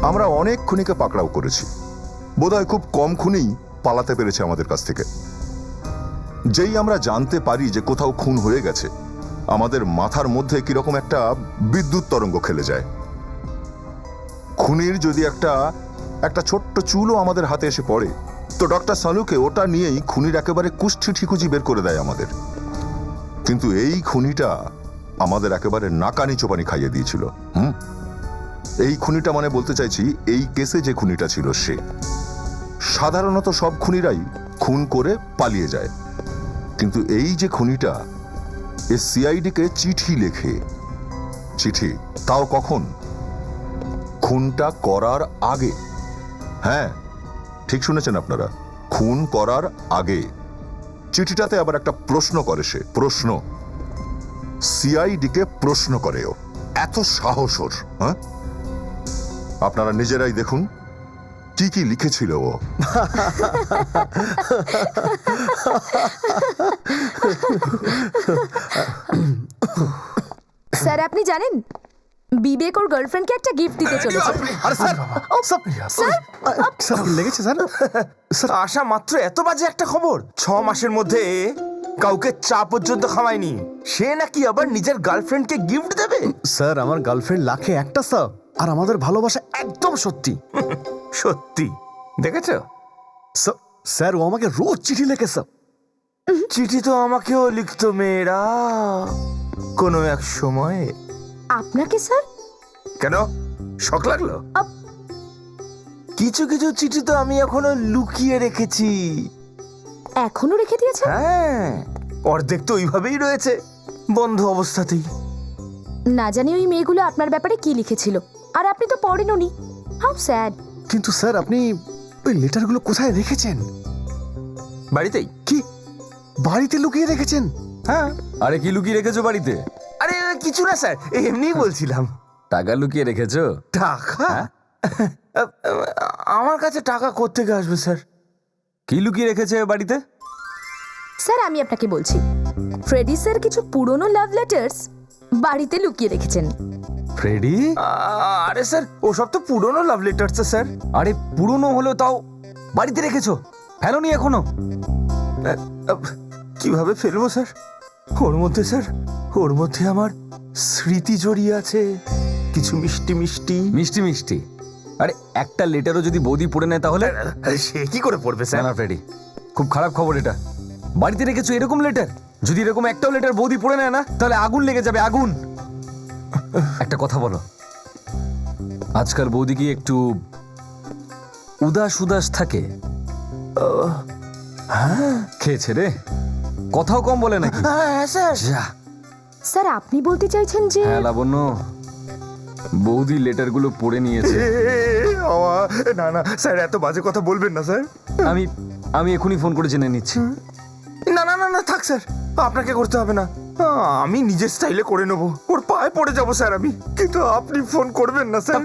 আমরা অনেক খুনিকে পাকড়াও করেছি, বোধহয় খুব কম খুনিই পালাতে পেরেছে আমাদের কাছ থেকে। যেই আমরা জানতে পারি যে কোথাও খুন হয়ে গেছে, আমাদের মাথার মধ্যে কিরকম একটা বিদ্যুৎ তরঙ্গ খেলে যায়। খুনির যদি একটা ছোট্ট চুলও আমাদের হাতে এসে পড়ে, তো ডক্টর সালুকে ওটা নিয়েই খুনির একেবারে কুষ্ঠি ঠিকুজি বের করে দেয় আমাদের। কিন্তু এই খুনিটা আমাদের একেবারে নাকানি চোপানি খাইয়ে দিয়েছিল। এই খুনিটা মানে বলতে চাইছি, এই কেসে যে খুনিটা ছিল সে। সাধারণত সব খুনিরাই খুন করে পালিয়ে যায়, কিন্তু এই যে খুনিটা, এ সিআইডিকে চিঠি লেখে। চিঠি, তাও কখন? খুনটা করার আগে। হ্যাঁ, ঠিক শুনেছেন আপনারা, খুন করার আগে। চিঠিটাতে আবার একটা প্রশ্ন করে সে। প্রশ্ন, সিআইডিকে প্রশ্ন করে ও। এত সাহস ওর! হ্যাঁ, আপনারা নিজেরাই দেখুন কি কি লিখেছিল ও। স্যার আপনি জানেন, বিবেক ওর গার্লফ্রেন্ডকে একটা গিফট দিতে চলেছে। আরে স্যার, স্যার লেগেছে স্যার। স্যার আশা মাত্র এত বাজে একটা খবর, 6 মাসের মধ্যে কাউকে চা পর্যন্ত খাওয়ায়নি, সে নাকি আবার নিজের গার্লফ্রেন্ডকে গিফট দেবে। স্যার আমার গার্লফ্রেন্ড লাখে একটা স্যার, আর আমাদের ভালোবাসা একদম সত্যি। সত্যি দেখেছো? স্যার ও আমাকে রোজ চিঠি লেখে স্যার। চিঠি তো আমাকেও লিখতো মেয়েরা কোনো এক সময়ে। আপনাকে স্যার? কেন, শখ লাগলো? কিছু কিছু চিঠি তো আমি এখনো লুকিয়ে রেখেছি। এখনো রেখে দিয়েছেন? হ্যাঁ, অর্ধেক তো ওইভাবেই রয়েছে, বন্ধ অবস্থাতেই। না জানি ওই মেয়েগুলো আপনার ব্যাপারে কি লিখেছিল, আর আপনি তো পড়েননি। How sad. কিন্তু স্যার আপনি ওই লেটারগুলো কোথায় রেখেছেন? বাড়িতেই। কি বাড়িতে লুকিয়ে রেখেছেন? হ্যাঁ। আরে কি লুকিয়ে রেখেছো বাড়িতে? আরে কিছু না স্যার, এমনিই বলছিলাম। টাকা লুকিয়ে রেখেছো? টাকা? আমার কাছে টাকা কোত্থেকে আসবে স্যার? কি লুকিয়ে রেখেছে বাড়িতে? স্যার আমি আপনাকে বলছি, ফ্রেডি স্যার কিছু পুরনো লাভ লেটার্স বাড়িতে লুকিয়ে রেখেছেন। ফ্রেডি? আরে স্যার ওসব তো পুরনো লাভ লেটার স্যার। আরে পুরনো হলেও তাও বাড়িতে রেখেছো, ফেলোনি এখনো? কিভাবে ফেলবো স্যার? ওর মধ্যে আমার স্মৃতি জড়িয়ে আছে, কিছু মিষ্টি মিষ্টি। মিষ্টি মিষ্টি? আরে একটা লেটারও যদি বৌদি পড়ে নেয় তাহলে? সে কি করে পড়বে স্যার? না ফ্রেডি, খুব খারাপ খবর এটা। বাড়িতে রেখেছো এরকম লেটার? যদি এরকম একটাও লেটার বৌদি পড়ে নেয় না, তাহলে আগুন লেগে যাবে, আগুন। একটা কথা বলো, আজকাল বৌদি কি একটু উদাস উদাস থাকে? খেয়েছে রে, কথাও কম বলে নাকি? হ্যাঁ স্যার। যা। স্যার আপনি বলতে চাইছেন যে? হ্যাঁ লাবণ্য, বৌদি লেটারগুলো পড়ে নিয়েছে। না না স্যার, এত বাজে কথা বলবেন না স্যার। আমি এখনই ফোন করে জেনে নিচ্ছি। না না না না থাক স্যার, আপনাকে করতে হবে না, আমি নিজের স্টাইলে করে নেবো। ওর পায়ে পড়ে যাবো স্যার আমি, কিন্তু আপনি ফোন করবেন না স্যার।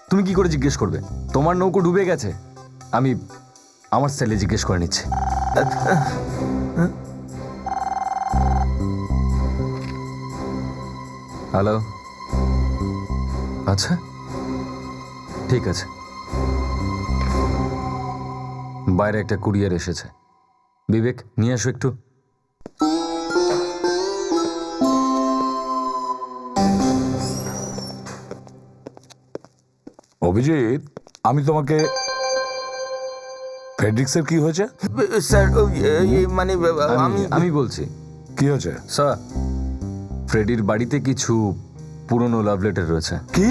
তুমি কি করে জিজ্ঞেস করবে? তোমার নৌকো ডুবে গেছে, আমি আমার স্টাইলে জিজ্ঞেস করে নিচ্ছি। হ্যালো, আচ্ছা ঠিক আছে, বাইরে একটা কুরিয়ার এসেছে। বিবেক নিয়ে আসো একটু। অভিজিৎ, আমি তোমাকে ফেডরিক্সের কি হয়েছে? স্যার মানে আমি বলছি। কি হয়েছে স্যার, ফ্রেডির বাড়িতে কিছু পুরনো লাভ লেটার রয়েছে। কি?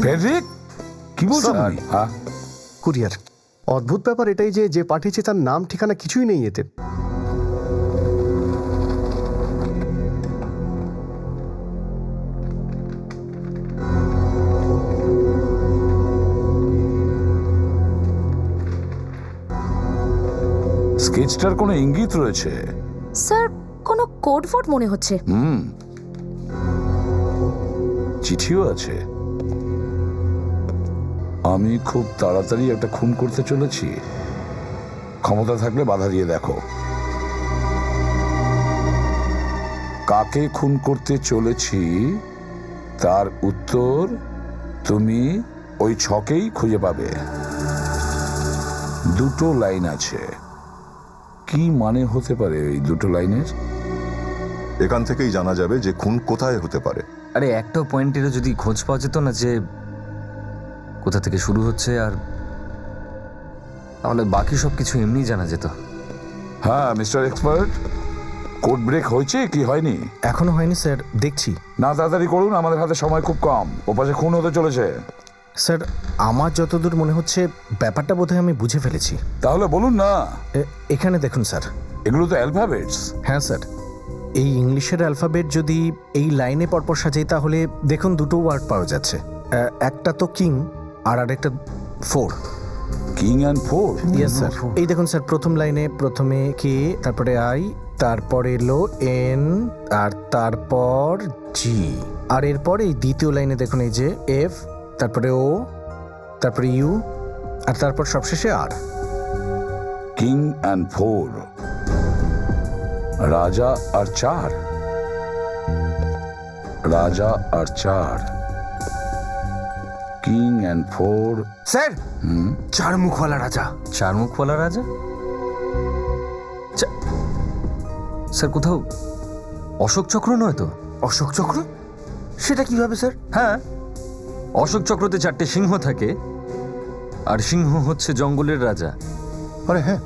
ফেডরিক কি বলছো স্যার, তুমি? হ্যাঁ, কুরিয়ার। অদ্ভুত ব্যাপার এটাই যে যে পাঠিয়েছে তার নাম ঠিকানা কিছুই নেই এতে। স্কেচটার কোনো ইঙ্গিত রয়েছে? স্যার কোনো কোড ফোড মনে হচ্ছে। চিঠিও আছে। আমি খুব তাড়াতাড়ি একটা খুন করতে চলেছি, ক্ষমতা থাকলে বাধা দিয়ে দেখো। কাকে খুন করতে চলেছি তার উত্তর তুমি ওই ছকেই খুঁজে পাবে। দুটো লাইন আছে। কি মানে হতে পারে ওই দুটো লাইনের? এখান থেকেই জানা যাবে যে খুন কোথায় হতে পারে। আরে একটাও পয়েন্টেরও যদি খোঁজ পাওয়া যেত না যে কোথা থেকে শুরু হচ্ছে, আর তাহলে বাকি সব কিছু এমনি জানা যেত। হ্যাঁ মিস্টার এক্সপার্ট, কোড ব্রেক হয়েছে কি হয়নি? এখনো হয়নি স্যার, দেখছি। না, তাড়াতাড়ি করুন, আমাদের হাতে সময় খুব কম। ওপাশে খুন হতে চলেছে। স্যার, আমার যতদূর মনে হচ্ছে ব্যাপারটা বোধহয় আমি বুঝে ফেলেছি। তাহলে বলুন না। এখানে দেখুন স্যার। এগুলো তো অ্যালফাবেটস। হ্যাঁ স্যার, এই ইংলিশের অ্যালফাবেট যদি এই লাইনে পরপর সাজাই তাহলে দেখুন দুটো ওয়ার্ড পাওয়া যাচ্ছে। একটা তো কিং আর আরেকটা four. King and four. Yes sir, এই দেখুন স্যার, প্রথম লাইনে প্রথমে কে, তারপরে আই, তারপর এলো এন, আর তারপর জি, আর এরপর এই দ্বিতীয় লাইনে দেখুন এই যে এফ, তারপরে ও, তারপরে ইউ, আর তারপর সবশেষে আর। কিং অ্যান্ড ফোর, রাজা আর চার। রাজা আর চার, কিং অ্যান্ড ফোর। স্যার, চার মুখওয়ালা রাজা। চার মুখওয়ালা রাজা? স্যার কোথাও অশোক চক্র নয় তো? অশোক চক্র? সেটা কিভাবে স্যার? হ্যাঁ, অশোক চক্রতে 4টে সিংহ থাকে, আর সিংহ হচ্ছে জঙ্গলের রাজা। আরে হ্যাঁ,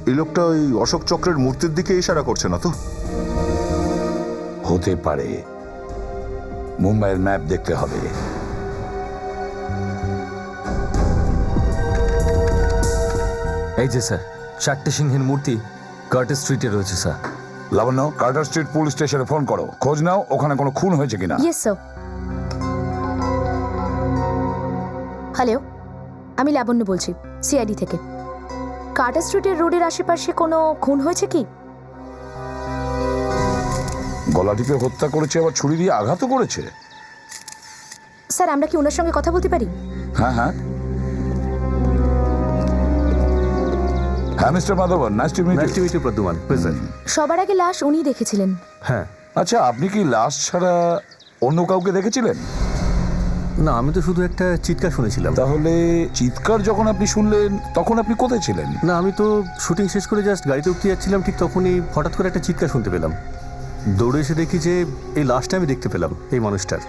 এই লোকটা ওই অশোক চক্রের মূর্তির দিকে ইশারা করছে না তো? হতে পারে, মুম্বাইয়ের ম্যাপ দেখতে হবে। এই যে স্যার, 4টে সিংহের মূর্তি কার্টার স্ট্রিটে রয়েছে স্যার। লাবণ্য, কার্টার স্ট্রিট পুলিশ স্টেশনে ফোন করো, খোঁজ নাও ওখানে কোনো খুন হয়েছে কিনা। Yes sir. হ্যালো, আমি লাবণ্য বলছি সিআইডি থেকে। কার্টার স্ট্রিটের রোডের আশেপাশে কোনো খুন হয়েছে কি? গলা টিপে হত্যা করেছে, আবার ছুরি দিয়ে আঘাতও করেছে। স্যার, আমরা কি ওনার সঙ্গে কথা বলতে পারি? হ্যাঁ হ্যাঁ হ্যাঁ, mister Madhavan, nice to meet you. Pradyuman present. সবার আগে লাশ উনি দেখেছিলেন। হ্যাঁ। আচ্ছা, আপনি কি লাশ ছাড়া অন্য কাউকে দেখেছিলেন? না, আমি তো শুধু একটা চিৎকার শুনেছিলাম। তাহলে চিৎকার যখন আপনি শুনলেন তখন আপনি কোথায় ছিলেন? না, আমি তো শুটিং শেষ করে জাস্ট গাড়িতে উঠতে যাচ্ছিলাম, ঠিক তখনই হঠাৎ করে একটা চিৎকার শুনতে পেলাম। দৌড়ে এসে দেখি যে এই লাশটা আমি দেখতে পেলাম এই মানুষটার।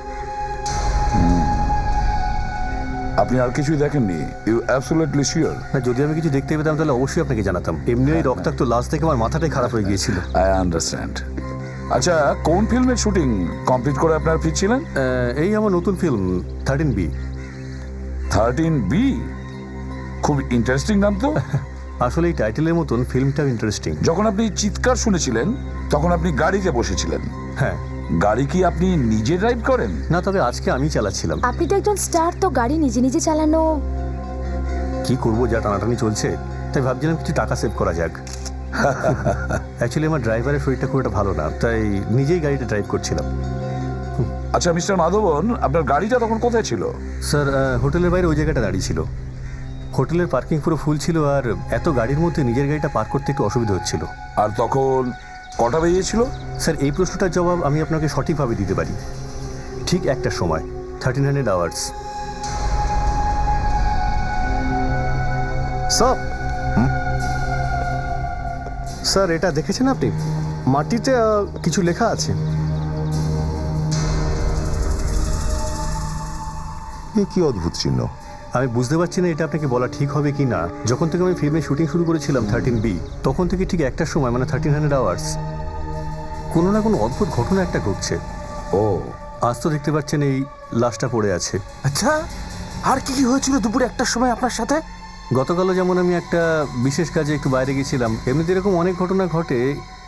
আপনি আর কিছুই দেখেননি? You absolutely sure? না, যদি আমি কিছু দেখতে পেতাম তাহলে অবশ্যই আপনাকে জানাতাম। এমনি ওই রক্তাক্ত লাশ থেকে আমার মাথাটাই খারাপ হয়ে গিয়েছিল। I understand. আচ্ছা, কোন ফিল্মের শুটিং কমপ্লিট করে আপনারা ফিরছিলেন? এই আমার নতুন ফিল্ম 13B। 13B? খুব ইন্টারেস্টিং নাম তো। আসলে এই টাইটেলের মতন ফিল্মটাও ইন্টারেস্টিং। যখন আপনি চিৎকার শুনেছিলেন তখন আপনি গাড়িতে বসেছিলেন? হ্যাঁ। গাড়ি কি আপনি নিজে ড্রাইভ করেন? না, তবে আজকে আমি চালাচ্ছিলাম। আপনি তো একজন স্টার, তো গাড়ি নিজে নিজে চালানো। কি করবো, যা টানাটানি চলছে, তাই ভাবছিলাম কিছু টাকা সেভ করা যাক। অ্যাকচুয়ালি আমার ড্রাইভারের শরীরটা খুব একটা ভালো না, তাই নিজেই গাড়িটা ড্রাইভ করছিলাম। আচ্ছা মিস্টার মাধবন, আপনার গাড়িটা তখন কোথায় ছিল? স্যার, হোটেলের বাইরে ওই জায়গাটা দাঁড়িয়ে ছিল। হোটেলের পার্কিং পুরো ফুল ছিল, আর এত গাড়ির মধ্যে নিজের গাড়িটা পার্ক করতে একটু অসুবিধা হচ্ছিল। আর তখন কটা বেরিয়েছিল? স্যার, এই প্রশ্নটার জবাব আমি আপনাকে সঠিকভাবে দিতে পারি। ঠিক একটা সময়, 1300 আওয়ার্স। স্যার, এটা দেখেছেন আপনি? মাটিতে কিছু লেখা আছে। এ কি অদ্ভুত চিহ্ন! আমি বুঝতে পারছি না এটা আপনাকে বলা ঠিক হবে কি না। যখন থেকে আমি ফিল্মে শুটিং শুরু করেছিলাম 13B, তখন থেকে ঠিক একটা সময়, মানে 1300 আওয়ার্স, কোনো না কোনো অদ্ভুত ঘটনা একটা ঘটছে। ও, আজ তো দেখতে পাচ্ছেন এই লাশটা পড়ে আছে। আচ্ছা, আর কি কি হয়েছিল দুপুরে একটার সময় আপনার সাথে? গতকালও যেমন আমি একটা বিশেষ কাজে একটু বাইরে গেছিলাম। এমনিতে এরকম অনেক ঘটনা ঘটে,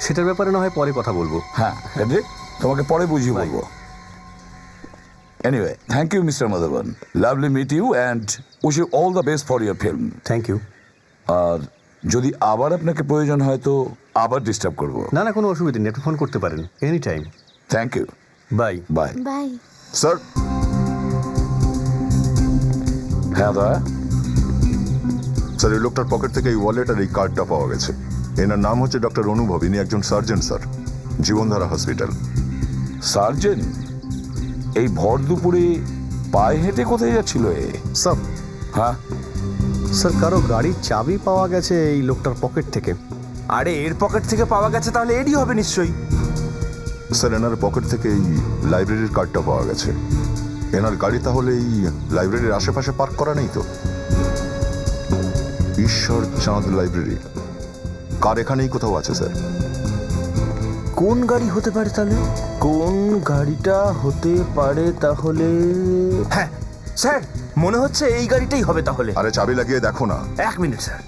সেটার ব্যাপারে না হয় পরে কথা বলবো। হ্যাঁ, তোমাকে পরে বুঝিয়ে বলবো। Anyway, thank you, Mr. Madhavan. Lovely meet you and wish you all the best for your film. Thank you. আর যদি আবার আপনাকে প্রয়োজন হয় তো আবার ডিস্টার্ব করব। না না, কোনো অসুবিধা নেই, আপনি ফোন করতে পারেন any time. Thank you, bye bye. Bye. Sir, হ্যাঁ দা, স্যার, এই লোকটার পকেট থেকে এই ওয়ালেট আর এই কার্ডটা পাওয়া গেছে। এনার নাম হচ্ছে ডক্টর অনুভব। ইনি একজন সার্জন স্যার, জীবনধারা হসপিটাল। সার্জেন? এই ভর দুপুরে পায়ে হেঁটে কোথায় যাচ্ছিল এ? স্যার হ্যাঁ, স্যার কারো গাড়ির চাবি পাওয়া গেছে এই লোকটার পকেট থেকে। আরে এর পকেট থেকে পাওয়া গেছে, তাহলে এরই হবে নিশ্চয়ই। স্যার এনার পকেট থেকে এই লাইব্রেরির কার্ডটা পাওয়া গেছে। এনার গাড়ি তাহলে এই লাইব্রেরির আশেপাশে পার্ক করা নেই তো? ঈশ্বর চাঁদ লাইব্রেরি কার এখানেই কোথাও আছে স্যার। কোন গাড়ি হতে পারে তাহলে? কোন গাড়িটা হতে পারে তাহলে? হ্যাঁ স্যার, মনে হচ্ছে এই গাড়িটাই হবে তাহলে। আরে চাবি লাগিয়ে দেখো না। 1 মিনিট স্যার।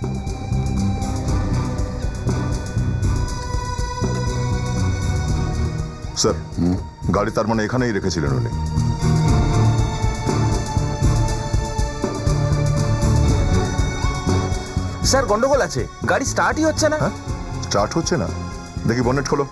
স্যার গাড়ি তার মানে এখানেই রেখেছিলেন উনি। স্যার গন্ডগোল আছে, গাড়ি স্টার্টই হচ্ছে না। হ্যাঁ স্টার্ট হচ্ছে না? দেখি বনেট খোলো।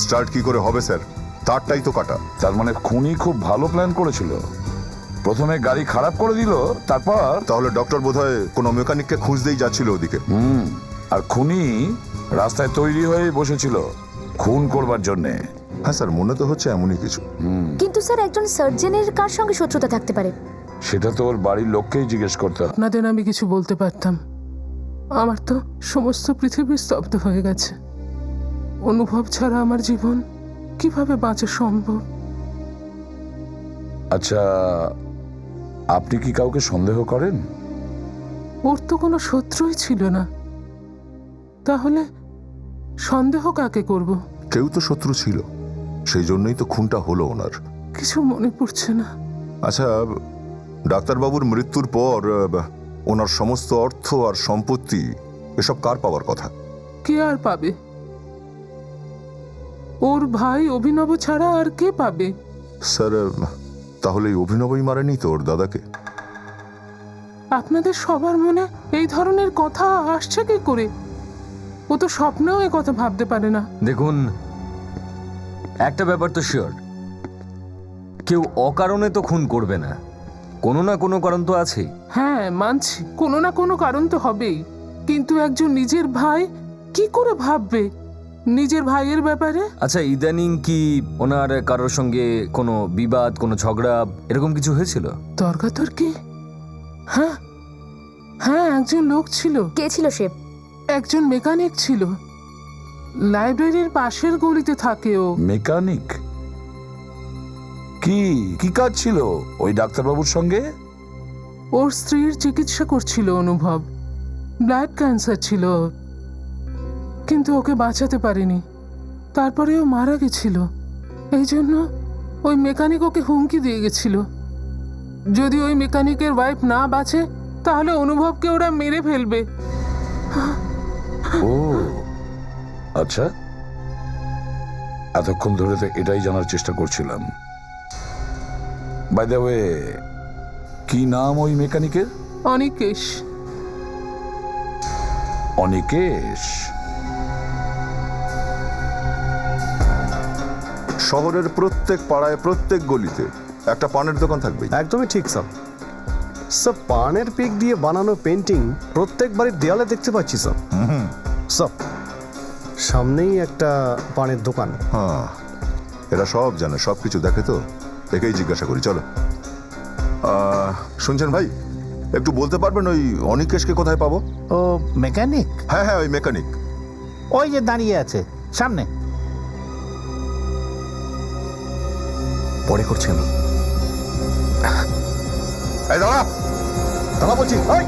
স্টার্ট কি করে হবে স্যার? তারটাই তো কাটা। তার মানে খুনি খুব ভালো প্ল্যান করেছিল। প্রথমে গাড়ি খারাপ করে দিল, তারপর তাহলে ডক্টর বোধহয় কোনো মেকানিককে খুঁজতেই যাচ্ছিল ওদিকে। আর খুনি রাস্তায় তৈরি হয়ে বসেছিল খুন করবার জন্যে। হ্যাঁ স্যার, মনে তো হচ্ছে এমনই কিছু। কিন্তু স্যার একজন সার্জেনের কার সঙ্গে শত্রুতা থাকতে পারে? সেটা তো ওর বাড়ির লোককেই জিজ্ঞেস করতে হবে। আপনাদের আমি কিছু বলতে পারতাম। আমার তো সমস্ত পৃথিবী স্তব্ধ হয়ে গেছে। অনুভব ছাড়া আমার জীবন কিভাবে বাঁচা সম্ভব? আচ্ছা, আপনি কি কাউকে সন্দেহ করেন? ওর তো কোনো শত্রুই ছিল না, তাহলে সন্দেহ কাকে করব? কেউ তো শত্রু ছিল, সেই জন্যই তো খুনটা হলো ওনার। কিছু মনে পড়ছে না। আচ্ছা, ডাক্তারবাবুর মৃত্যুর পর ওনার সমস্ত অর্থ আর সম্পত্তি এসব কার পাওয়ার কথা? কে আর পাবে? ওর ভাই অভিনব ছাড়া আর কে পাবে? স্যার তাহলে এই অভিনবই মারেনি তো ওর দাদাকে? আপনাদের সবার মনে এই ধরনের কথা আসছে কি করে? ও তো স্বপ্নেও এ কথা ভাবতে পারে না। দেখুন, একটা ব্যাপার তো শিওর, কেউ অকারণে তো খুন করবে না, কোনো না কোনো কারণ তো আছেই। হ্যাঁ মানছি, কোনো না কোনো কারণ তো হবেই, কিন্তু একজন নিজের ভাই কি করে ভাববে নিজের ভাইয়ের ব্যাপারে? আচ্ছা, ইদানিং কি ওনার কারোর সঙ্গে কোনো বিবাদ, কোনো ঝগড়া এরকম কিছু হয়েছিল? তর্কাতর্কি? হ্যাঁ হ্যাঁ, একজন লোক ছিল। কে ছিল সে? একজন মেকানিক ছিল, লাইব্রেরির পাশের গলিতে থাকে ও। মেকানিক? কি কি কাজ ছিল ওই ডাক্তারবাবুর সঙ্গে? ওর স্ত্রীর চিকিৎসা করছিল অনুভব। ব্লাড ক্যান্সার ছিল ওর, কিন্তু ওকে বাঁচাতে পারেনি। তারপরে ও মারা গেছিল। এই জন্য ওই মেকানিক ওকে হুমকি দিয়ে গেছিল, যদি ওই মেকানিকের ওয়াইফ না বাঁচে তাহলে অনুভবকে ওরা মেরে ফেলবে। ও আচ্ছা, এতক্ষণ ধরে তো এটাই জানার চেষ্টা করছিলাম। বাই দ্য ওয়ে, কি নাম ওই মেকানিকের? অনিকেশ। অনিকেশ? শহরের প্রত্যেক পাড়ায়, প্রত্যেক গলিতে একটা পানের দোকান থাকবেই। একদমই ঠিক স্যার। স্যার পানের পিক দিয়ে বানানো পেন্টিং প্রত্যেক বাড়ির দেয়ালে দেখতে পাচ্ছি স্যার। স্যার সামনেই একটা পানের দোকান। হ্যাঁ, এরা সব জানে, সব কিছু দেখে, তো একেই জিজ্ঞাসা করি। চলো। শুনছেন ভাই, একটু বলতে পারবেন ওই অনিকেশকে কোথায় পাবো? ও মেকানিক? হ্যাঁ হ্যাঁ, ওই মেকানিক। ওই যে দাঁড়িয়ে আছে সামনে। পরে করছি আমি। এই দাঁড়া, দাঁড়া বলছি, এই!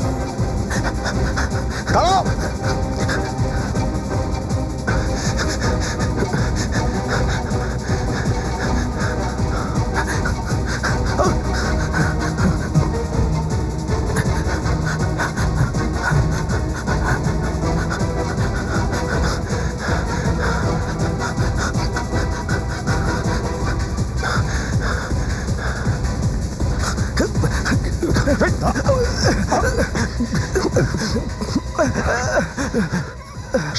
দাঁড়াও!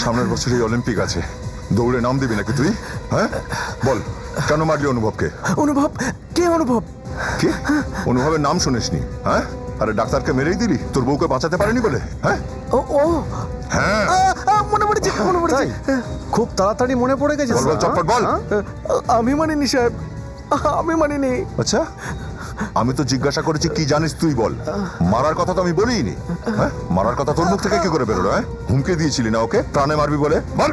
সামনের বছরই অলিম্পিক আছে, দৌড়ে নাম দিবি নাকি তুই? হ্যাঁ বল, কেন মারলি অনুভবকে? অনুভব? কে অনুভব? কি অনুভবের নাম শুনিসনি? হ্যাঁ, আরে ডাক্তারকে মেরেই দিলি তোর বউকে বাঁচাতে পারেনি বলে? হ্যাঁ ও ও হ্যাঁ, মনে মনে পড়েছে। খুব তাড়াতাড়ি মনে পড়ে গেছে বল, বল, স্যার। চটপট বল। আমি মানিনি সাহেব, আমি মানিনি। আচ্ছা, আমি তো জিজ্ঞাসা করেছি কি জানিস তুই বল। মারার কথা তো আমি বলিনি। হ্যাঁ, মারার কথা তোর মুখ থেকে কি করে বেরোলো? হ্যাঁ, হুমকি দিয়েছিলি না ওকে প্রাণে মারবি বলে? বল।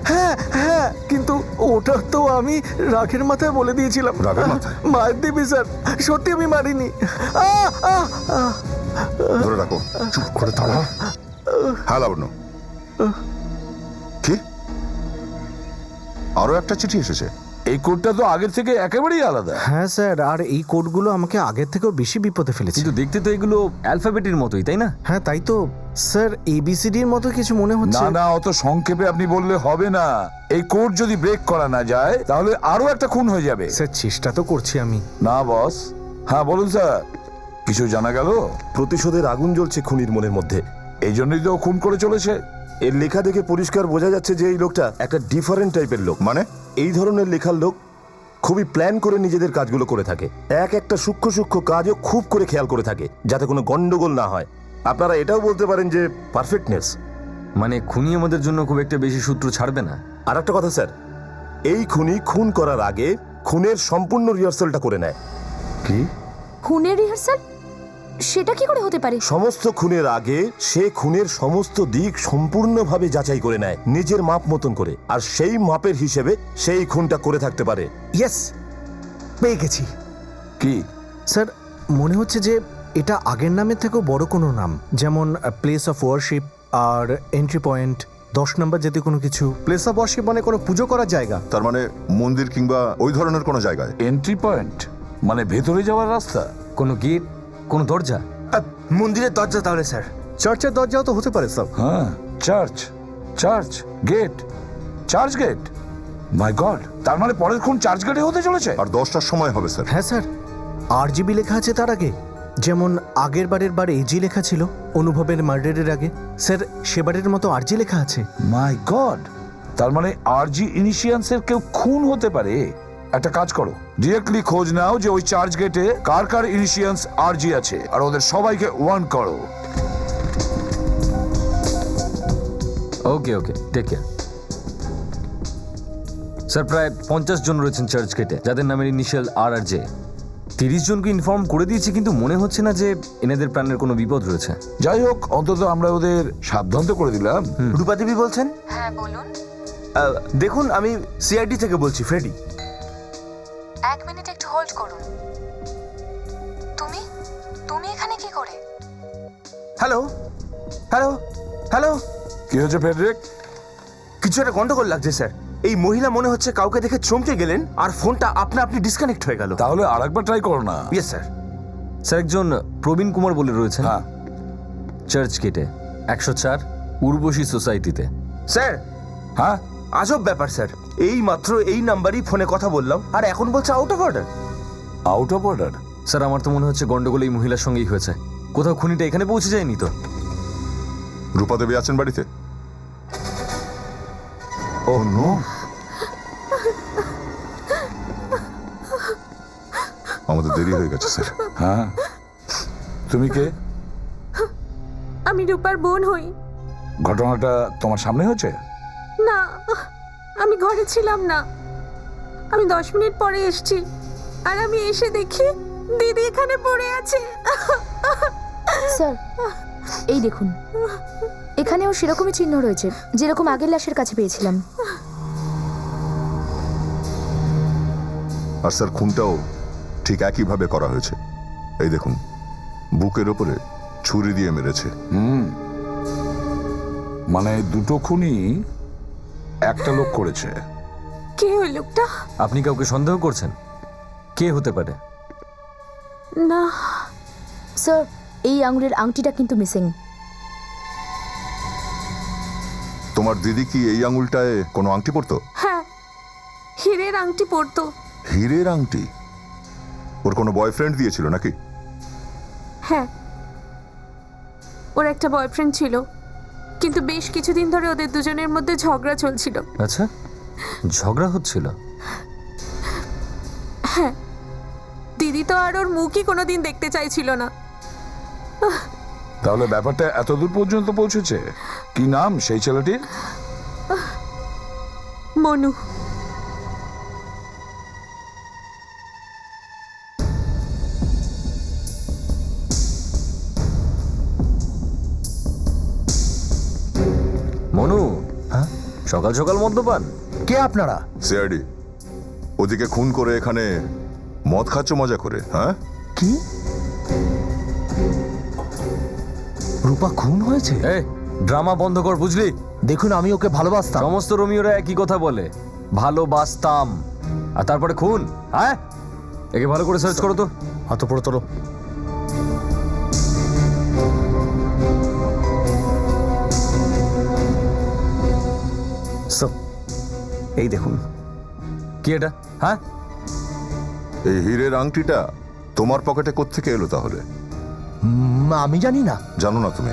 হ্যাঁ হ্যাঁ, কিন্তু ওটা তো আমি রাগের মাথায় বলে দিয়েছিলাম। রাগের মাথায়? মার দিবি স্যার, সত্যি আমি মারিনি। আহ, আহ, আহ। ধরে রাখো, চুপ করে দাঁড়া। হ্যাঁ লাবণ্য, কি আরো একটা চিঠি এসেছে? এই কোডটা তো আগের থেকে একেবারেই আলাদা। হ্যাঁ স্যার, আর এই কোডগুলো আমাকে আগের থেকেও বেশি বিপদে ফেলেছে। কিন্তু দেখতে তো এগুলো অ্যালফাবেটের মতোই, তাই না? হ্যাঁ তাই তো স্যার, এবিসিডির মতো কিছু মনে হচ্ছে। না না, অত সংক্ষেপে আপনি বললে হবে না। এই কোড যদি ব্রেক করা না যায় তাহলে আরো একটা খুন হয়ে যাবে। স্যার চেষ্টা তো করছি আমি। না বস। হ্যাঁ বলুন স্যার, কিছু জানা গেল? প্রতিশোধের আগুন জ্বলছে খুনির মনের মধ্যে। এই জন্যই তো ও খুন করে চলেছে। এর লেখা দেখে পরিষ্কার বোঝা যাচ্ছে যে এই লোকটা একটা ডিফারেন্ট টাইপের লোক। মানে? এই ধরনের লেখার লোক খুবই প্ল্যান করে নিজেদের কাজগুলো করে থাকে। একটা সূক্ষ্ম সূক্ষ্ম কাজও খুব করে খেয়াল করে থাকে যাতে কোনো গন্ডগোল না হয়। আপনারা এটাও বলতে পারেন যে পারফেক্টনেস। মানে খুনি আমাদের জন্য খুব একটা বেশি সূত্র ছাড়বে না। আর একটা কথা স্যার, এই খুনি খুন করার আগে খুনের সম্পূর্ণ রিহার্সালটা করে নেয়। কি? খুনের রিহার্সাল? সেটা কি করে হতে পারে? সমস্ত খুনের আগে সে খুনের সমস্ত দিক সম্পূর্ণভাবে যাচাই করে নেয় নিজের মাপ মতন করে, আর সেই মাপের হিসেবে সেই খুনটা করে থাকতে পারে। ইয়েস, পেয়ে গেছি। কি? স্যার মনে হচ্ছে যে এটা আগের নামের থেকেও বড় কোনো নাম, যেমন প্লেস অফ ওয়ারশিপ আর এন্ট্রি পয়েন্ট। 10 নম্বর যদি কোনো কিছু। প্লেস অফ ওয়ার্শিপ মানে কোনো পুজো করার জায়গা। তার মানে মন্দির কিংবা ওই ধরনের কোনো জায়গায়। এন্ট্রি পয়েন্ট মানে ভেতরে যাওয়ার রাস্তা? কোনো গেট, কোনো দরজা? মন্দিরের দরজা তাহলে স্যার? চার্চের দরজাও তো হতে পারে স্যার। হ্যাঁ, church, church gate, church gate. My God, তার মানে পরের খুন চার্চ গেটে হতে চলেছে। আর 10টার সময় হবে স্যার। হ্যাঁ স্যার, RGB লেখা আছে তার আগে। যেমন আগের বারের বার AG লেখা ছিল অনুভবের মার্ডারের আগে, স্যার সেবারের মতো RG লেখা আছে। মাই গড, তার মানে আরজি ইনিশিয়ান্সের কেউ খুন হতে পারে। একটা কাজ করো, ডিরেক্টলি খোঁজ নাও যে ওই চার্চ গেটে কার কার ইনিশিয়ান্স আরজি আছে, আর ওদের সবাইকে ওয়ার্ন করো। ওকে ওকে, টেক কেয়ার। স্যার প্রায় 50 জন রয়েছেন চার্চ গেটে যাদের নামের ইনিশিয়াল আর আর জে। 30 জনকে ইনফর্ম করে দিয়েছি, কিন্তু মনে হচ্ছে না যে এনাদের প্রাণের কোনো বিপদ রয়েছে। যাই হোক, অন্তত আমরা ওদের সাবধান তো করে দিলাম। রূপা দেবী বলছেন? হ্যাঁ বলুন। দেখুন, আমি সিআইডি থেকে বলছি, ফ্রেডি। 1 মিনিট একটু হোল্ড করুন। তুমি তুমি এখানে কি করে? হ্যালো হ্যালো হ্যালো, কি হয়েছে ফেডরিক? কিছু একটা গন্ডগোল লাগছে স্যার। এই মহিলা মনে হচ্ছে কাউকে দেখে চমকে গেলেন আর ফোনটা আপনি ডিসকানেক্ট হয়ে গেল। তাহলে আরেকবার ট্রাই করো না। Yes sir. স্যার একজন প্রবীণ কুমার বলে রয়েছেন হ্যাঁ, চার্চ গেটে 104 উর্বশী সোসাইটিতে। স্যার, হ্যাঁ, আজব ব্যাপার স্যার। এই মাত্র এই নাম্বারই ফোনে কথা বললাম আর এখন বলছে out of order. Out of order? Sir আমার তো মনে হচ্ছে গন্ডগোল এই মহিলার সঙ্গেই হয়েছে। কোথাও খুনিটা এখানে পৌঁছে যায়নি তো? রূপা দেবী আছেন বাড়িতে? ও নো, আমাদের দেরি হয়ে গেছে স্যার। হ্যাঁ, তুমি কে? আমি রূপার বোন হই। ঘটনাটা তোমার সামনে হয়েছে? না, আমি ঘরে ছিলাম না। আমি 10 মিনিট পরে এসেছি, আর আমি এসে দেখি দিদি এখানে পড়ে আছে। স্যার এই দেখুন, এখানেও সেরকমই চিহ্ন রয়েছে যেরকম আগের লাশের কাছে পেয়েছিলাম। আর স্যার খুনটাও ঠিক একইভাবে করা হয়েছে। এই দেখুন, বুকের ওপরে ছুরি দিয়ে মেরেছে। মানে দুটো খুনই একটা লোক করেছে। কে ওই লোকটা? আপনি কাউকে সন্দেহ করছেন? কে হতে পারে? না স্যার, এই আঙুলের আংটিটা কিন্তু মিসিং। তোমার দিদি কি এই আঙুলটায় কোনো আংটি পরতো? হ্যাঁ, হীরের আংটি পরতো। হীরের আংটি? ওর কোনো বয়ফ্রেন্ড দিয়েছিল নাকি? হ্যাঁ, ওর একটা বয়ফ্রেন্ড ছিল, কিন্তু বেশ কিছুদিন ধরে ওদের দুজনের মধ্যে ঝগড়া চলছিল। আচ্ছা, ঝগড়া হচ্ছিল? হ্যাঁ, দিদি তো আর ওর মুখই কোনোদিন দেখতে চাইছিল না। তাহলে ব্যাপারটা এত দূর পর্যন্ত পৌঁছেছে। কি নাম সেই ছেলেটির? মনু। মনু, সকাল সকাল মদ্যপান? কে আপনারা? সিআইডি। ওদিকে খুন করে এখানে মদ খাচ্ছ মজা করে, হ্যাঁ? কি? রূপা খুন হয়েছে? এই ড্রামা বন্ধ কর, বুঝলি? দেখুন, আমি ওকে ভালোবাসতাম। সমস্ত রোমিওরা একই কথা বলে, ভালোবাসতাম, আর তারপরে খুন। হ্যাঁ, একে ভালো করে সার্চ করো তো। হাত উপরে তোলো। এই দেখুন। কি এটা? হ্যাঁ, এই হীরের আংটিটা তোমার পকেটে কোত্থেকে এলো তাহলে? আমি জানি না। জানো না তুমি?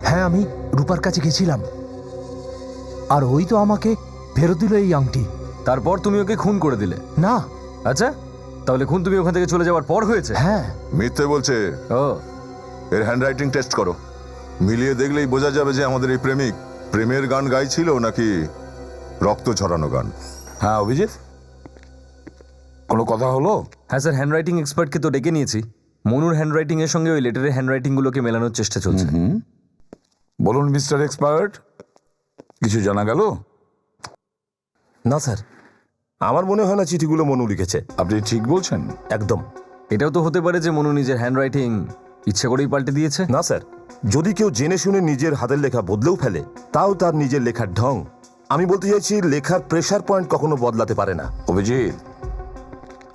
হ্যাঁ, আমি রূপার কাছে গেছিলাম, আর ওই তো আমাকে ফেরত দিল এই আংটি। তারপর তুমি ওকে খুন করে দিলে? না। আচ্ছা, তাহলে খুন তুমি ওখান থেকে চলে যাওয়ার পর হয়েছে? হ্যাঁ। মিথ্যে বলছে। ও, এর হ্যান্ডরাইটিং টেস্ট করো, মিলিয়ে দেখলেই বোঝা যাবে যে আমাদের এই প্রেমিক প্রেমের গান গাইছিল নাকি রক্ত ঝরানো গান। হ্যাঁ অভিজিৎ, কোনো কথা হলো? হ্যাঁ স্যার, হ্যান্ডরাইটিং এক্সপার্টকে তো ডেকে নিয়েছি। মনুর হ্যান্ডরাইটিং এর সঙ্গে ওই লেটারের হ্যান্ডরাইটিং গুলোকে মেলানোর চেষ্টা চলছে। বলুন মিস্টার এক্সপার্ট, কিছু জানা গেল? না স্যার, আমার মনে হয় না চিঠিগুলো মনু লিখেছে। আপনি ঠিক বলছেন? একদম এটাও তো হতে পারে যে মনু নিজের হ্যান্ডরাইটিং ইচ্ছা করেই পাল্টে দিয়েছে। না স্যার, যদি কেউ জেনে শুনে নিজের হাতের লেখা বদলেও ফেলে, তাও তার নিজের লেখার ঢং। আমি বলতে চাইছি, লেখার প্রেসার পয়েন্ট কখনো বদলাতে পারে না। অভিজিৎ,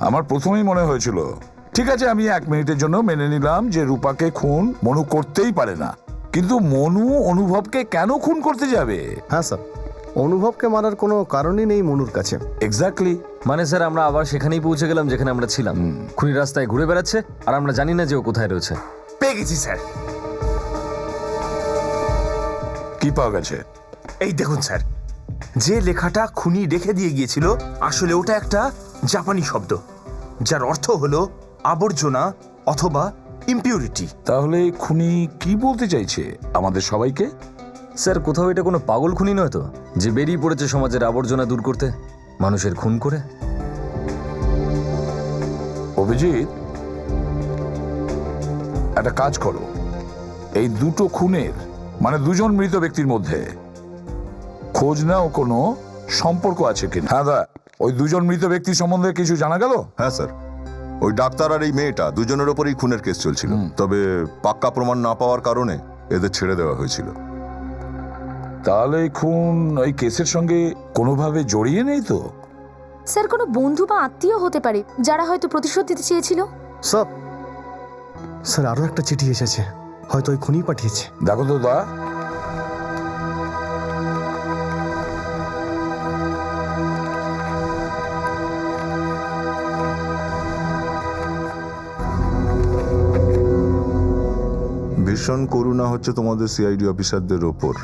আমার প্রথমেই মনে হয়েছিল, ঠিক আছে আমি 1 মিনিটের জন্য মেনে নিলাম যে রূপাকে খুন মনু করতেই পারে না, কিন্তু মনু অনুভবকে কেন খুন করতে যাবে? হ্যাঁ স্যার, অনুভবকে মারার কোনো কারণই নেই মনুর কাছে। এক্স্যাক্টলি। মানে স্যার, আমরা আবার সেখানেই পৌঁছে গেলাম যেখানে আমরা ছিলাম। খুনি রাস্তায় ঘুরে বেড়াচ্ছে আর আমরা জানি না যে ও কোথায় রয়েছে। পেয়ে গেছি স্যার। কি পাওয়া গেছে? এই দেখুন স্যার, যে লেখাটা খুনি রেখে দিয়ে গিয়েছিল, আসলে ওটা একটা জাপানি শব্দ, যার অর্থ হলো আবর্জনা অথবা ইমপিউরিটি। তাহলে খুনি কি বলতে চাইছে আমাদের সবাইকে? স্যার, কোথাও এটা কোনো পাগল খুনি নয় তো, যে বেরিয়ে পড়েছে সমাজের আবর্জনা দূর করতে মানুষের খুন করে? অভিজিৎ, একটা কাজ করো, এই দুটো খুনের মানে দুজন মৃত ব্যক্তির মধ্যে খোঁজ নাও কোনো সম্পর্ক আছে কিনা। হ্যাঁ দা, ওই দুজন মৃত ব্যক্তির সম্বন্ধে কিছু জানা গেল? হ্যাঁ স্যার, ওই ডাক্তার আর এই মেয়েটা দুজনের ওপরই খুনের কেস চলছিল, তবে পাক্কা প্রমাণ না পাওয়ার কারণে এদের ছেড়ে দেওয়া হয়েছিল। তাহলে এই খুন ওই কেসের সঙ্গে কোনোভাবে জড়িয়ে নেই তো? স্যার, কোনো বন্ধু বা আত্মীয় হতে পারে যারা হয়তো প্রতিশোধ দিতে চেয়েছিল। স্যার, আরও একটা চিঠি এসেছে, হয়তো ওই খুনি পাঠিয়েছে। দেখো তো দা। ভীষণ করুণা হচ্ছে তোমাদের সিআইডি অফিসারদের ওপর।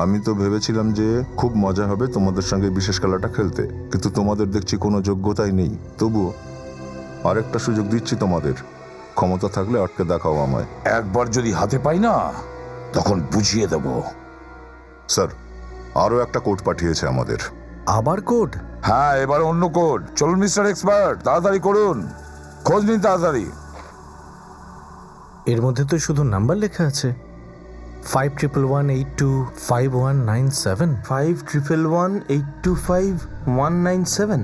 আমি তো ভেবেছিলাম যে খুব মজা হবে তোমাদের সঙ্গে বিশেষ খেলাটা খেলতে, কিন্তু তোমাদের দেখছি কোনো যোগ্যতাই নেই। তবুও আরেকটা সুযোগ দিচ্ছি তোমাদের, ক্ষমতা থাকলে আটকে দেখাও আমায়। একবার যদি হাতে পাই না, তখন বুঝিয়ে দেব। স্যার, আরও একটা কোড পাঠিয়েছে আমাদের। আবার কোড? হ্যাঁ, এবার অন্য কোড। চলুন মিস্টার এক্সপার্ট, তাড়াতাড়ি করুন, খোঁজ নিন তাড়াতাড়ি। এর মধ্যে তো শুধু নাম্বার লেখা আছে, 5111825197। 5111825197।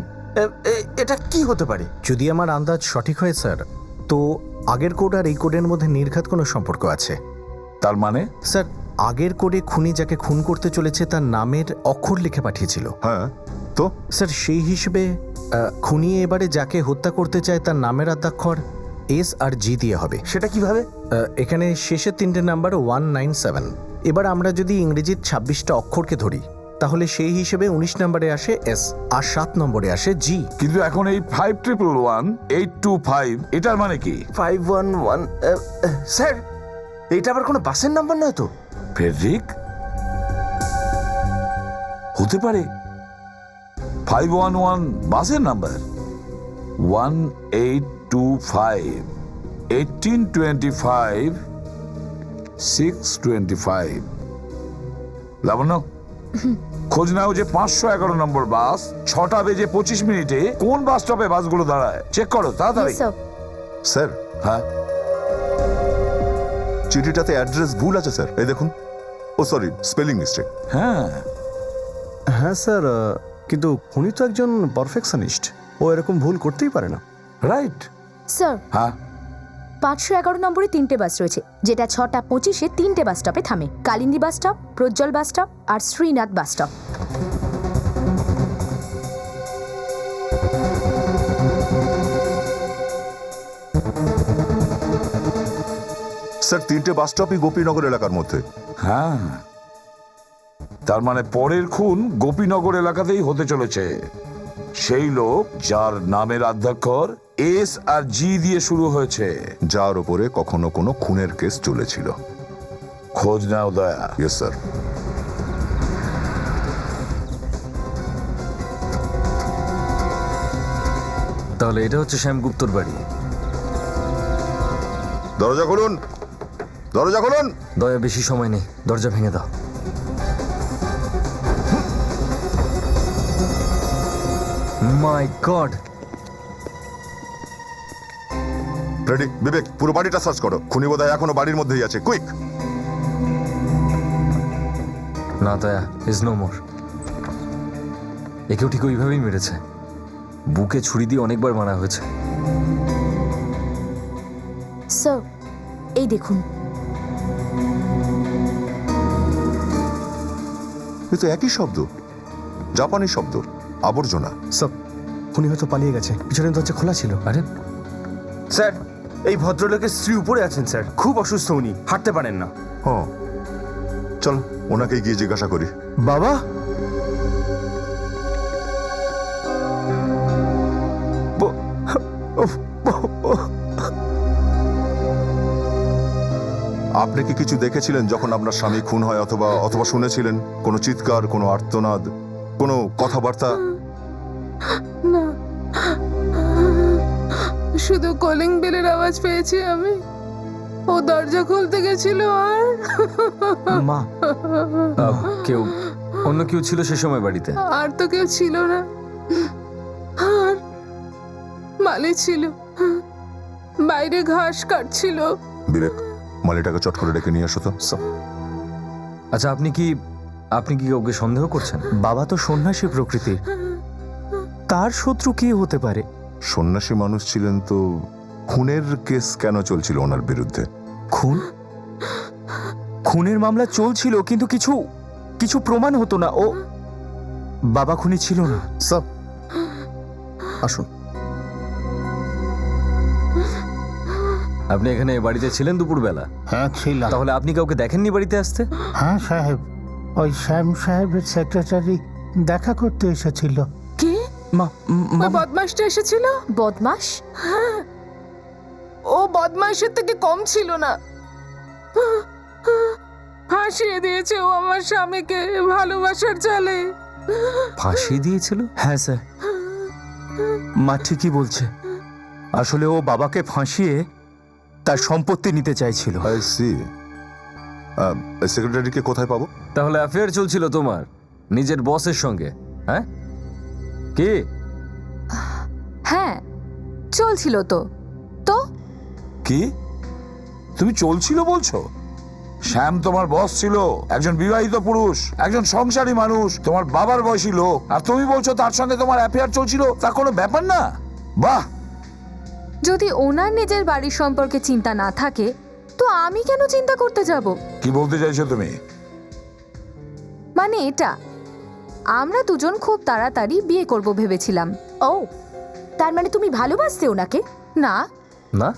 এটা কি হতে পারে? যদি আমার আন্দাজ সঠিক হয় স্যার, তো আগের কোড আর এই কোডের মধ্যে নির্ঘাত কোনো সম্পর্ক আছে। তার মানে? স্যার, আগের কোডে খুনি যাকে খুন করতে চলেছে তার নামের অক্ষর লিখে পাঠিয়েছিল। হ্যাঁ তো স্যার, সেই হিসেবে খুনি এবারে যাকে হত্যা করতে চায় তার নামের আদ্যাক্ষর এস আর জি দিয়ে হবে। সেটা কিভাবে? এখানে শেষের 3টে নাম্বার 197। এবার আমরা যদি ইংরেজির 26টা অক্ষরকে ধরি, তাহলে সেই হিসেবে 19 নম্বরে আসে এস আর 7 নম্বরে আসে জি। কিন্তু এখন এই 51118255 এটার মানে কি? 511 স্যার, এটা আবার কোনো বাসের নাম্বার নয় তো? ফেডরিক, হতে পারে 511 বাসের নাম্বার। 1825 1825 625 লাবণ্য, খোঁজ নাও যে 511 নম্বর বাস 6টা বেজে 25 মিনিটে কোন বাস স্টপে বাসগুলো দাঁড়ায়। চেক করো তাড়াতাড়ি। Yes, sir. স্যার, হ্যাঁ, চিঠিটাতে অ্যাড্রেস ভুল আছে স্যার, এই দেখুন। ও সরি, স্পেলিং মিস্টেক। হ্যাঁ, হ্যাঁ স্যার, কিন্তু উনি তো একজন পারফেকশনিস্ট, ও এরকম ভুল করতেই পারে না। রাইট। স্যার, হ্যাঁ, 511 নম্বরে 3টে বাস রয়েছে, যেটা 6টা 25-এ 3টে বাস স্টপে থামে। Kalindi bus stop, Prajjwal bus stop আর শ্রীনাথ বাস স্টপ। স্যার, 3টে বাস স্টপই গোপীনগর এলাকার মধ্যে। হ্যাঁ, তার মানে পরের খুন গোপীনগর এলাকাতেই হতে চলেছে। সেই লোক যার নামের আদ্যাক্ষর এস আর জি দিয়ে শুরু হয়েছে, যার ওপরে কখনো কোনো খুনের কেস চলেছিল। খোঁজ নাও দয়া। Yes sir. তাহলে এটা হচ্ছে শ্যামগুপ্তর বাড়ি। দরজা খুলুন, দরজা খুলুন। দয়া, বেশি সময় নেই, দরজা ভেঙে দাও। মাই গড! রেডি, বিবেক, পুরো বাড়িটা সার্চ করো। খুনি বোধহয় এখনো বাড়ির মধ্যেই আছে। কুইক। না, দয়া ইজ নো মোর। একেও ঠিক ওইভাবেই মেরেছে, বুকে ছুরি দিয়ে অনেকবার মারা হয়েছে। স্যার, এই দেখুন। এ তো একই শব্দ, জাপানি শব্দ, আবর্জনা। সব উনি হয়তো পালিয়ে গেছে, পিছনের দরজা খোলা ছিল। আরে স্যার, এই ভদ্রলোকের স্ত্রী উপরে আছেন স্যার, খুব অসুস্থ, উনি হাঁটতে পারেন না। হ্যাঁ, চলো ওনাকে গিয়ে জিজ্ঞাসা করি। বাবা, আপনি কি কিছু দেখেছিলেন যখন আপনার স্বামী খুন হয়, অথবা অথবা শুনেছিলেন কোনো চিৎকার, কোনো আর্তনাদ, কোনো কথাবার্তা? না, শুধু কলিং বেলের আওয়াজ পেয়েছি আমি। ও দরজা খুলতে গেছিল আর মা, কেউ অন্য কেউ ছিল সে সময় বাড়িতে? আর তো কেউ ছিল না, আর মালি ছিল, বাইরে ঘাস কাটছিল। বিবেক, মালিটাকে চট করে ডেকে নিয়ে আসো তো। আচ্ছা, আপনি কি কাউকে সন্দেহ করছেন? বাবা তো সন্ন্যাসী প্রকৃতির, তার শত্রু কি হতে পারে? সন্ন্যাসী মানুষ ছিলেন তো খুনের কেস কেন চলছিল ওনার বিরুদ্ধে? খুনের মামলা চলছিল, কিন্তু কিছু প্রমাণ হতো না। ও বাবা খুনি ছিল না। সব আসুন। আপনি এখানে বাড়িতে ছিলেন দুপুরবেলা? হ্যাঁ ছিলাম। তাহলে আপনি কাউকে দেখেননি বাড়িতে আসতে? হ্যাঁ সাহেব, ওই শ্যাম সাহেবের সেক্রেটারি দেখা করতে এসেছিল। কি? মা, ওই বদমাসটা এসেছিল? বদমাস? হ্যাঁ, ও বদমাসের থেকে কম ছিল না। ফাঁসিয়ে দিয়েছে ও আমার স্বামীকে ভালোবাসার জালে। ফাঁসি দিয়েছিল? হ্যাঁ স্যার, মা ঠিকই বলছে। আসলে ও বাবাকে ফাঁসিয়ে তার সম্পত্তি নিতে চাইছিল। I C. সেক্রেটারিকে কোথায় পাবো? তাহলে অ্যাফেয়ার চলছিল তোমার নিজের বসের সঙ্গে? হ্যাঁ, কি? হ্যাঁ, চলছিল তো। তো কি তুমি চলছিল বলছো? শ্যাম তোমার বস ছিল, একজন বিবাহিত পুরুষ, একজন সংসারী মানুষ, তোমার বাবার বয়সী লোক, আর তুমি বলছো তার সঙ্গে তোমার অ্যাফেয়ার চলছিল? তা কোনো ব্যাপার না। বাহ! যদি ওনার নিজের বাড়ির সম্পর্কে চিন্তা না থাকে, তো আমি কেন চিন্তা করতে যাব? কি বলতে চাইছো তুমি? মানে এটা, আমরা দুজন খুব তাড়াতাড়ি বিয়ে করব ভেবেছিলাম। ও, তার মানে তুমি ভালোবাসতে ওনাকে? না। না?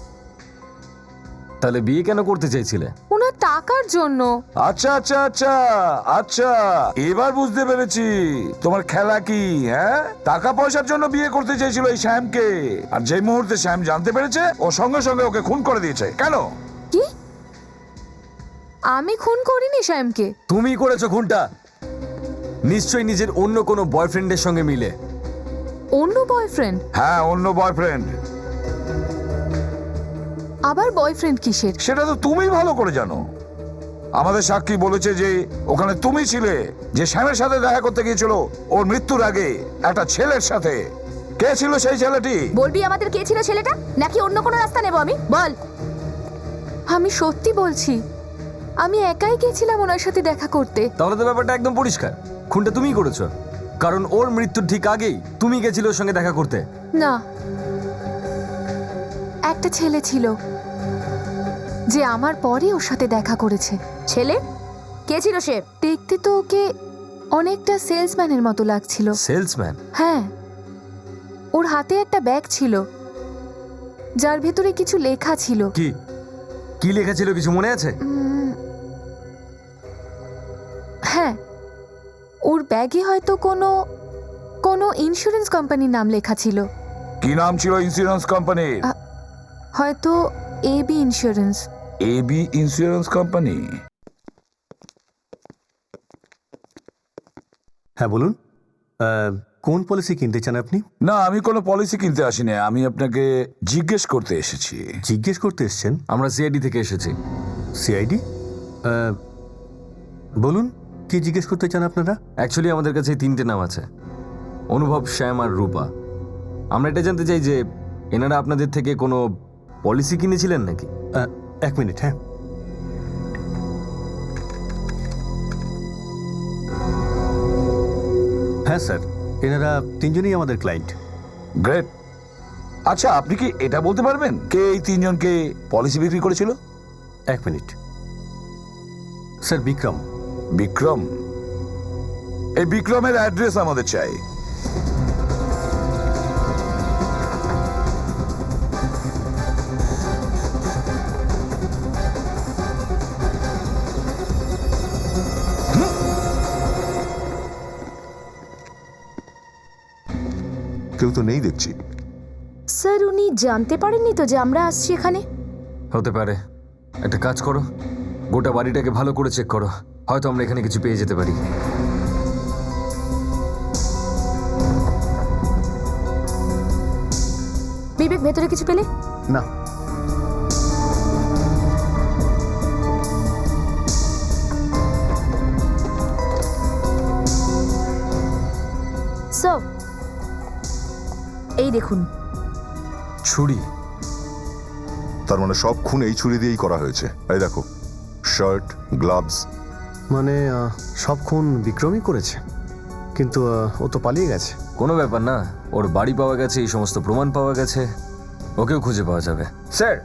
তাহলে বিয়ে কেন করতে চাইছিলে? ওনার টাকার জন্য। আচ্ছা আচ্ছা আচ্ছা আচ্ছা, এবার বুঝতে পেরেছি তোমার খেলা কি। হ্যাঁ, টাকা পয়সার জন্য বিয়ে করতে চেয়েছিল এই শ্যামকে, আর যে মুহূর্তে শ্যাম জানতে পেরেছে, ও সঙ্গে সঙ্গে ওকে খুন করে দিয়েছে। কেন? কি? আমি খুন করিনি শ্যামকে। তুমি করেছো খুনটা, নিশ্চয়ই নিজের অন্য কোনো বয়ফ্রেন্ডের সঙ্গে মিলে। অন্য বয়ফ্রেন্ড? হ্যাঁ, অন্য বয়ফ্রেন্ড। আবার বয়ফ্রেন্ড কিসের? সেটা তো তুমি ভালো করে জানো। আমাদের সাক্ষী বলেছে যে ওখানে তুমি ছিলে, যে শ্যামের সাথে দেখা করতে গিয়েছিল ওর মৃত্যুর আগে একটা ছেলের সাথে। কে ছিল সেই ছেলেটি? বলবি আমাদের কে ছিল ছেলেটা, নাকি অন্য কোনো রাস্তা নেব আমি? বল। আমি সত্যি বলছি, আমি একাই গেছিলাম ওনার সাথে দেখা করতে। তাহলে তো ব্যাপারটা একদম পরিষ্কার, খুনটা তুমিই করেছো, কারণ ওর মৃত্যুর ঠিক আগেই তুমি গেছিলে ওর সঙ্গে দেখা করতে। না, একটা ছেলে ছিল যে আমার পরে ওর সাথে দেখা করেছে। ছেলে কে ছিল সে? দেখতে তো ওকে অনেকটা সেলসম্যানের মতো লাগছিল। সেলসম্যান? হ্যাঁ, ওর হাতে একটা ব্যাগ ছিল যার ভেতরে কিছু লেখা ছিল। কি কি লেখা ছিল কিছু মনে আছে? হ্যাঁ, ওর ব্যাগে হয়তো কোনো ইন্স্যুরেন্স কোম্পানির নাম লেখা ছিল। কি নাম ছিল ইন্স্যুরেন্স কোম্পানির? হয়তো AB insurance. AB insurance company? হ্যাঁ বলুন, কোন পলিসি কিনতে চান আপনি? না, আমি কোনো পলিসি কিনতে আসিনি, আমি আপনাকে জিজ্ঞেস করতে এসেছি। জিজ্ঞেস করতে এসছেন? আমরা সিআইডি থেকে এসেছি। সিআইডি? বলুন, কি জিজ্ঞেস করতে চান আপনারা? অ্যাকচুয়ালি আমাদের কাছে 3টে নাম আছে, অনুভব, শ্যাম আর রূপা। আমরা এটা জানতে চাই যে এনারা আপনাদের থেকে কোনো পলিসি কিনেছিলেন নাকি? এক মিনিট। হ্যাঁ, হ্যাঁ স্যার, এনারা 3জনই আমাদের ক্লায়েন্ট। গ্রেট। আচ্ছা, আপনি কি এটা বলতে পারবেন কে এই 3জনকে পলিসি বিক্রি করেছিল? এক মিনিট স্যার, বিক্রম। বিক্রম? এই বিক্রমের অ্যাড্রেস আমাদের চাই। কেউ তো নেই দেখছি। স্যার উনি জানতে পারেননি তো যে আমরা আসছি এখানে? হতে পারে। একটা কাজ করো, গোটা বাড়িটাকে ভালো করে চেক করো, হয়তো আমরা এখানে কিছু পেয়ে যেতে পারি। বিবেক, ভেতরে কিছু পেলে? না। স্যার এই দেখুন। ছুরি? তার মানে সব খুন এই ছুরি দিয়েই করা হয়েছে। এই দেখো, শার্ট, গ্লাভস। মানে সব খুন বিক্রমই করেছে, কিন্তু ও তো পালিয়ে গেছে। কোনো ব্যাপার না, ওর বাড়ি পাওয়া গেছে, এই সমস্ত প্রমাণ পাওয়া গেছে, ওকেও খুঁজে পাওয়া যাবে। স্যার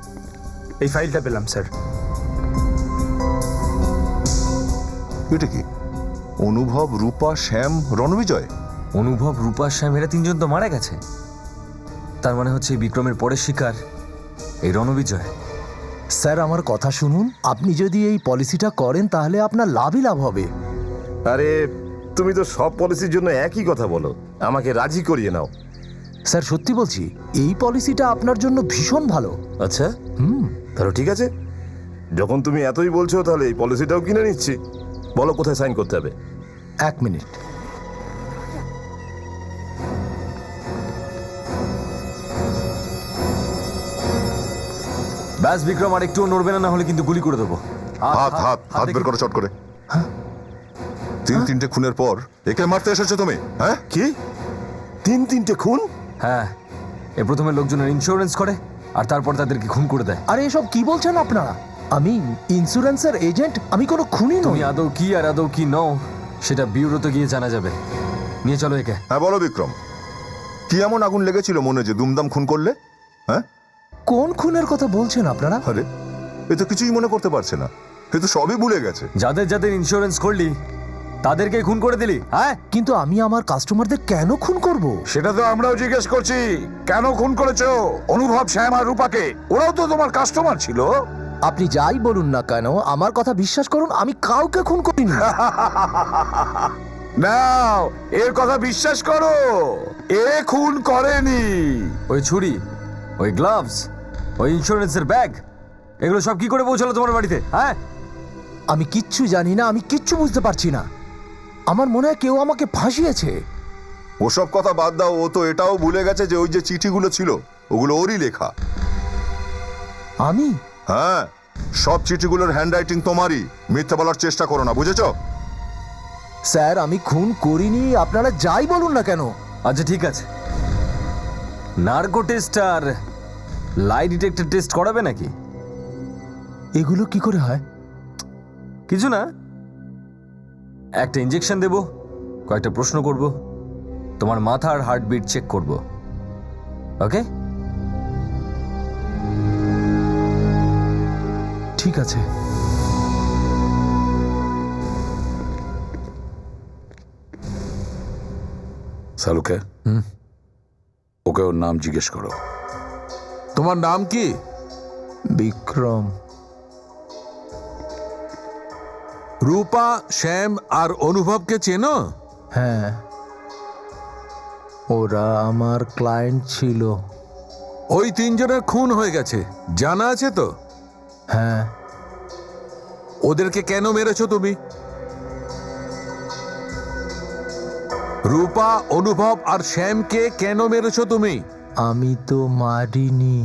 এই ফাইলটা পেলাম স্যার। এটা কি? অনুভব, রূপা, শ্যাম, রণবিজয়? অনুভব, রূপা, শ্যাম এরা 3জন তো মারা গেছে। তার মানে হচ্ছে এই বিক্রমের পরের শিকার এই রণবিজয়। স্যার আমার কথা শুনুন, আপনি যদি এই পলিসিটা করেন তাহলে আপনার লাভই লাভ হবে। আরে তুমি তো সব পলিসির জন্য একই কথা বলো, আমাকে রাজি করিয়ে নাও। স্যার সত্যি বলছি, এই পলিসিটা আপনার জন্য ভীষণ ভালো। আচ্ছা, তাহলে ঠিক আছে, যখন তুমি এতই বলছো তাহলে এই পলিসিটাও কিনে নিচ্ছি। বলো কোথায় সাইন করতে হবে? এক মিনিট। ব্যাস বিক্রম, আর একটুও নড়বে না, না হলে কিন্তু গুলি করে দেবো। হাত হাত হাত বের করো চট করে। 3টে খুনের পর একে মারতে এসেছো তুমি? হ্যাঁ, কি 3টে খুন? হ্যাঁ, এ প্রথমে লোকজনের ইন্স্যুরেন্স করে আর তারপর তাদেরকে খুন করে দেয়। আরে এসব কি বলছেন আপনারা? আমি ইন্স্যুরেন্সের এজেন্ট, আমি কোনো খুনি নই। তুমি আদৌ কি আর আদৌ কি নও সেটা বিউরোতে গিয়ে জানা যাবে। নিয়ে চলো একে। হ্যাঁ বলো বিক্রম, কি এমন আগুন লেগেছিল মনে যে দুমদাম খুন করলে? হ্যাঁ, কোন খুনের কথা বলছেন আপনারা? আরে এ তো কিছুই মনে করতে পারছে না, এ তো সবই ভুলে গেছে। যাদের যাদের ইন্স্যুরেন্স করলি তাদেরকে খুন করে দিলি? হ্যাঁ, কিন্তু আমি আমার কাস্টমারদের কেন খুন করব? সেটা তো আমরাও জিজ্ঞেস করছি, কেন খুন করেছো অনুভব, শ্যাম আর রূপাকে? ওরাও তো তোমার কাস্টমার ছিল। আপনি যাই বলুন না কেন, আমার কথা বিশ্বাস করুন, আমি কাউকে খুন করিনি। নাও এর কথা বিশ্বাস করো, এ খুন করেনি। ওই ছুরি, ওই গ্লাভস, ওই ইন্স্যুরেন্সের ব্যাগ, এগুলো সব কি করে পৌঁছালো তোমার বাড়িতে? হ্যাঁ, আমি কিচ্ছু জানি না, আমি কিচ্ছু বুঝতে পারছি না। আমার মনে হয় কেউ আমাকে ফাঁসিয়েছে। ওসব কথা বাদ দাও, ও তো এটাও ভুলে গেছে যে ওই যে চিঠিগুলো ছিল ওগুলো ওরই লেখা। আমি? হ্যাঁ, সব চিঠিগুলোর হ্যান্ডরাইটিং তোমারই। মিথ্যে বলার চেষ্টা করো না, বুঝেছো? স্যার আমি খুন করিনি, আপনারা যাই বলুন না কেন। আচ্ছা ঠিক আছে, নার্কো টেস্ট আর লাই ডিটেক্টর টেস্ট করাবে নাকি? এগুলো কি করে হয়? কিছু না, একটা ইঞ্জেকশন দেব, কয়েকটা প্রশ্ন করব, তোমার মাথা আর হার্টবিট চেক করব, ওকে? ঠিক আছে। সালুকে ওকে ওর নাম জিজ্ঞেস করো। তোমার নাম কি? বিক্রম। রূপা, শ্যাম আর অনুভবকে চেনো? হ্যাঁ, ওরা আমার ক্লায়েন্ট ছিল। ওই তিনজনের খুন হয়ে গেছে, জানা আছে তো? হ্যাঁ। ওদেরকে কেন মেরেছো তুমি? রূপা, অনুভব আর শ্যামকে কেন মেরেছো তুমি? আমি তো মারিনি।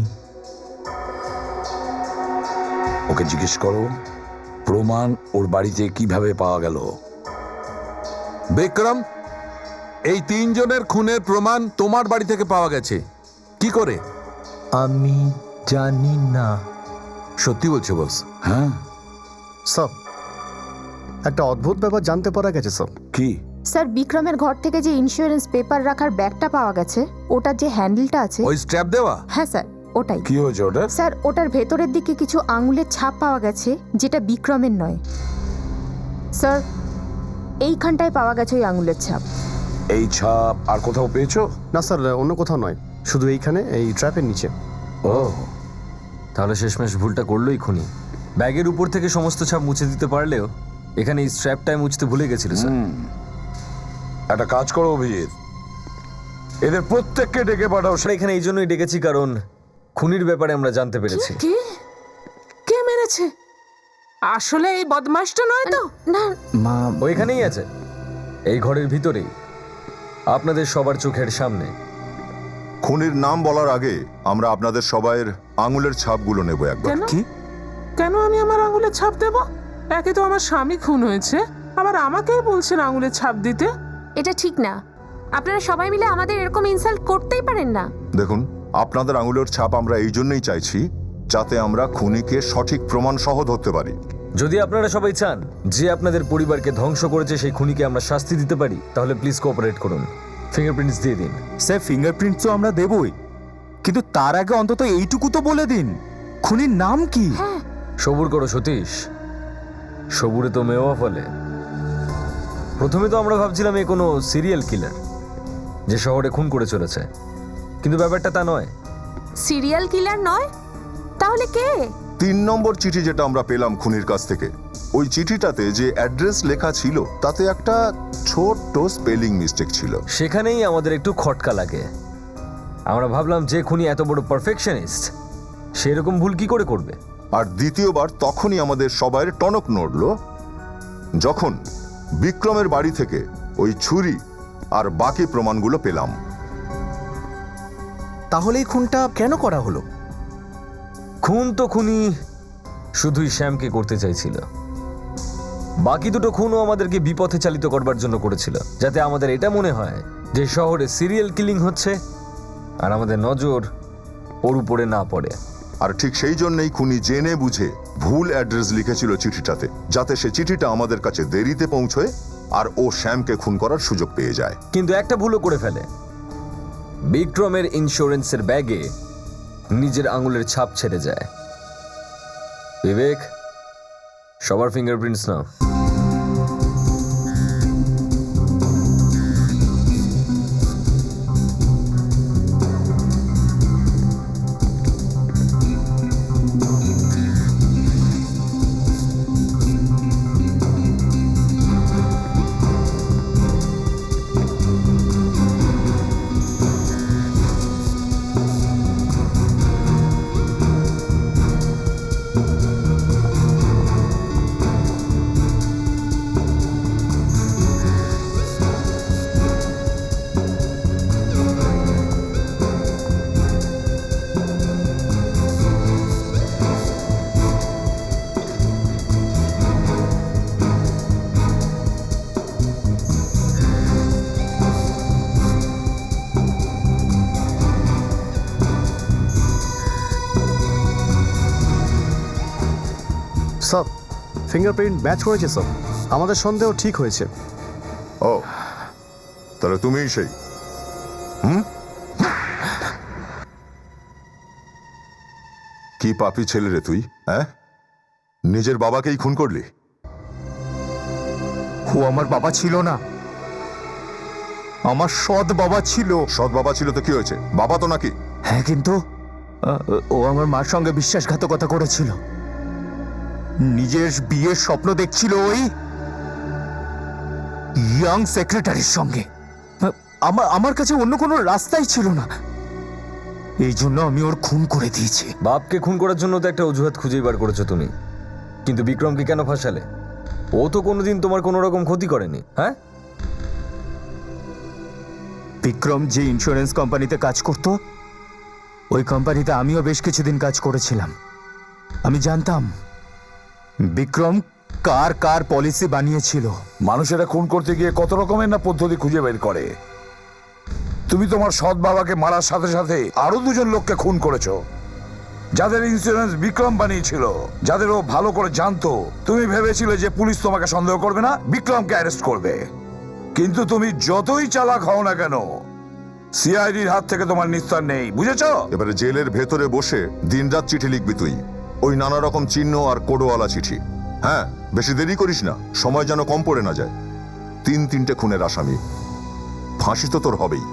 ওকে জিজ্ঞেস করো প্রমাণ ওর বাড়িতে কিভাবে পাওয়া গেল। বিক্রম, এই তিনজনের খুনের প্রমাণ তোমার বাড়ি থেকে পাওয়া গেছে কি করে? আমি জানি না। সত্যি বলছো বস? হ্যাঁ স্যার, একটা অদ্ভুত ব্যাপার জানতে পারা গেছে স্যার। কি? স্যার বিক্রমের ঘর থেকে যে ইন্স্যুরেন্স পেপার রাখার ব্যাগটা পাওয়া গেছে, ওটার যে হ্যান্ডেলটা আছে। ওই স্ট্র্যাপ দেওয়া? হ্যাঁ স্যার, ওটাই। কি হয়েছে ওটা? স্যার ওটার ভেতরের দিকে কিছু আঙুলের ছাপ পাওয়া গেছে, যেটা বিক্রমের নয়। স্যার এইখানটায় পাওয়া গেছে ওই আঙুলের ছাপ। এই ছাপ আর কোথাও পেয়েছো? না স্যার, অন্য কোথাও নয়, শুধু এইখানে, এই ট্র্যাপের নিচে। ও, তাহলে শেষমেশ ভুলটা করলোই খুনি। ব্যাগের উপর থেকে সমস্ত ছাপ মুছে দিতে পারলেও এখানে এই স্ট্র্যাপটাই মুছতে ভুলে গেছিল স্যার। একটা কাজ করো অভিজিৎ, এদের প্রত্যেককে ডেকে পাঠাও। আমরা এখানে এই জন্যই ডেকেছি কারণ খুনির ব্যাপারে আমরা জানতে পেরেছি। কি? কে মেরেছে? আসলে এই বদমাশটা নয় তো? না, মা, ওইখানেই আছে, এই ঘরের ভিতরেই, আপনাদের সবার চোখের সামনে। খুনির নাম বলার আগে আমরা আপনাদের সবাইয়ের আঙুলের ছাপগুলো নেব একবার। কেন? কেন আমি আমার আঙুলের ছাপ দেব? একে তো আমার স্বামী খুন হয়েছে, আবার আমাকেই বলছেন আঙুলের ছাপ দিতে। এটা ঠিক না। আপনারা সবাই মিলে আমাদের এরকম ইনসাল্ট করতেই পারেন না। দেখুন, আপনাদের আঙুলের ছাপ আমরা এই জন্যই চাইছি যাতে আমরা খুনিকে সঠিক প্রমাণ সহ ধরতে পারি। যদি আপনারা সবাই চান যে আপনাদের পরিবারকে ধ্বংস করেছে সেই খুনিকে আমরা শাস্তি দিতে পারি, তাহলে প্লিজ কোঅপারেট করুন, ফিঙ্গারপ্রিন্টস দিয়ে দিন। স্যার ফিঙ্গারপ্রিন্ট তো আমরা দেবই, কিন্তু তার আগে অন্তত এইটুকু তো বলে দিন, খুনির নাম কি? সবুর করো সতীশ, সবুরে তো মেওয়া ফলে। প্রথমে তো আমরা ভাবছিলাম এ কোনো সিরিয়াল কিলার যে শহরে খুন করে চলেছে, কিন্তু ব্যাপারটা তা নয়। সিরিয়াল কিলার নয়? তাহলে কে? 3 নম্বর চিঠি যেটা আমরা পেলাম খুনির কাছ থেকে, ওই চিঠিটাতে যে অ্যাড্রেস লেখা ছিল তাতে একটা ছোট্ট স্পেলিং মিস্টেক ছিল। সেখানেই আমাদের একটু খটকা লাগে। আমরা ভাবলাম যে খুনি এত বড় পারফেকশনিস্ট, সেরকম ভুল কি করে করবে। আর দ্বিতীয়বার তখনই আমাদের সবাইয়ের টনক নড়ল যখন বিক্রমের বাড়ি থেকে ওই ছুরি আর বাকি প্রমাণগুলো পেলাম। তাহলে এই খুনটা কেন করা হলো? খুন তো খুনি শুধুই শ্যামকে করতে চাইছিল, বাকি দুটো খুনও আমাদেরকে বিপথে চালিত করবার জন্য করেছিল, যাতে আমাদের এটা মনে হয় যে শহরে সিরিয়াল কিলিং হচ্ছে আর আমাদের নজর ওর উপরে না পড়ে। আর ঠিক সেই জন্যই খুনি জেনে বুঝে ভুল অ্যাড্রেস লিখেছিল চিঠিটাতে, যাতে সে চিঠিটা আমাদের কাছে দেরিতে পৌঁছয় আর ও শ্যামকে খুন করার সুযোগ পেয়ে যায়। কিন্তু একটা ভুলও করে ফেলে, বিক্রমের ইন্স্যুরেন্সের ব্যাগে নিজের আঙুলের ছাপ ছেড়ে যায়। বিবেক, সবার ফিঙ্গারপ্রিন্টস নাও। স্যার ফিঙ্গারপ্রিন্ট ম্যাচ করেছে স্যার, আমাদের সন্দেহ ঠিক হয়েছে। ও তাহলে তুমিই সেই। কি পাপী ছেলে রে তুই, হ্যাঁ? নিজের বাবাকেই খুন করলি? ও আমার বাবা ছিল না, আমার সৎ বাবা ছিল। সৎ বাবা ছিল তো কি হয়েছে, বাবা তো নাকি? হ্যাঁ, কিন্তু ও আমার মার সঙ্গে বিশ্বাসঘাতকতা করেছিল। নিজের বিয়ের স্বপ্ন দেখছিল ওই ইয়াং সেক্রেটারির সঙ্গে। আমার কাছে অন্য কোনো রাস্তাই ছিল না, এই জন্য আমি ওর খুন করে দিয়েছি। বাপকে খুন করার জন্য তো একটা অজুহাত খুঁজেই বার করেছো তুমি, কিন্তু বিক্রমকে কেন ফাঁসালে? ও তো কোনোদিন তোমার কোনো রকম ক্ষতি করেনি, হ্যাঁ? বিক্রম যে ইন্স্যুরেন্স কোম্পানিতে কাজ করত, ওই কোম্পানিতে আমিও বেশ কিছুদিন কাজ করেছিলাম। আমি জানতাম বিক্রম কার কার পলিসি বানিয়েছিল। মানুষেরা খুন করতে গিয়ে কত রকমের না পদ্ধতি খুঁজে বের করে। তুমি তোমার সৎ বাবাকে মারার সাথে সাথে আরো দুজন লোককে খুন করেছো, যাদের ইন্স্যুরেন্স বিক্রম বানিয়েছিল, যাদের ও ভালো করে জানতো। তুমি ভেবেছিলে যে পুলিশ তোমাকে সন্দেহ করবে না, বিক্রমকে অ্যারেস্ট করবে। কিন্তু তুমি যতই চালাক হও না কেন, সিআইডির হাত থেকে তোমার নিস্তার নেই, বুঝেছো? এবারে জেলের ভেতরে বসে দিনরাত চিঠি লিখবি তুই, ওই নানা রকম চিহ্ন আর কোডওয়ালা চিঠি। হ্যাঁ, বেশি দেরি করিস না, সময় যেন কম পড়ে না যায়। 3 খুনের আসামি, ফাঁসি তো তোর হবেই।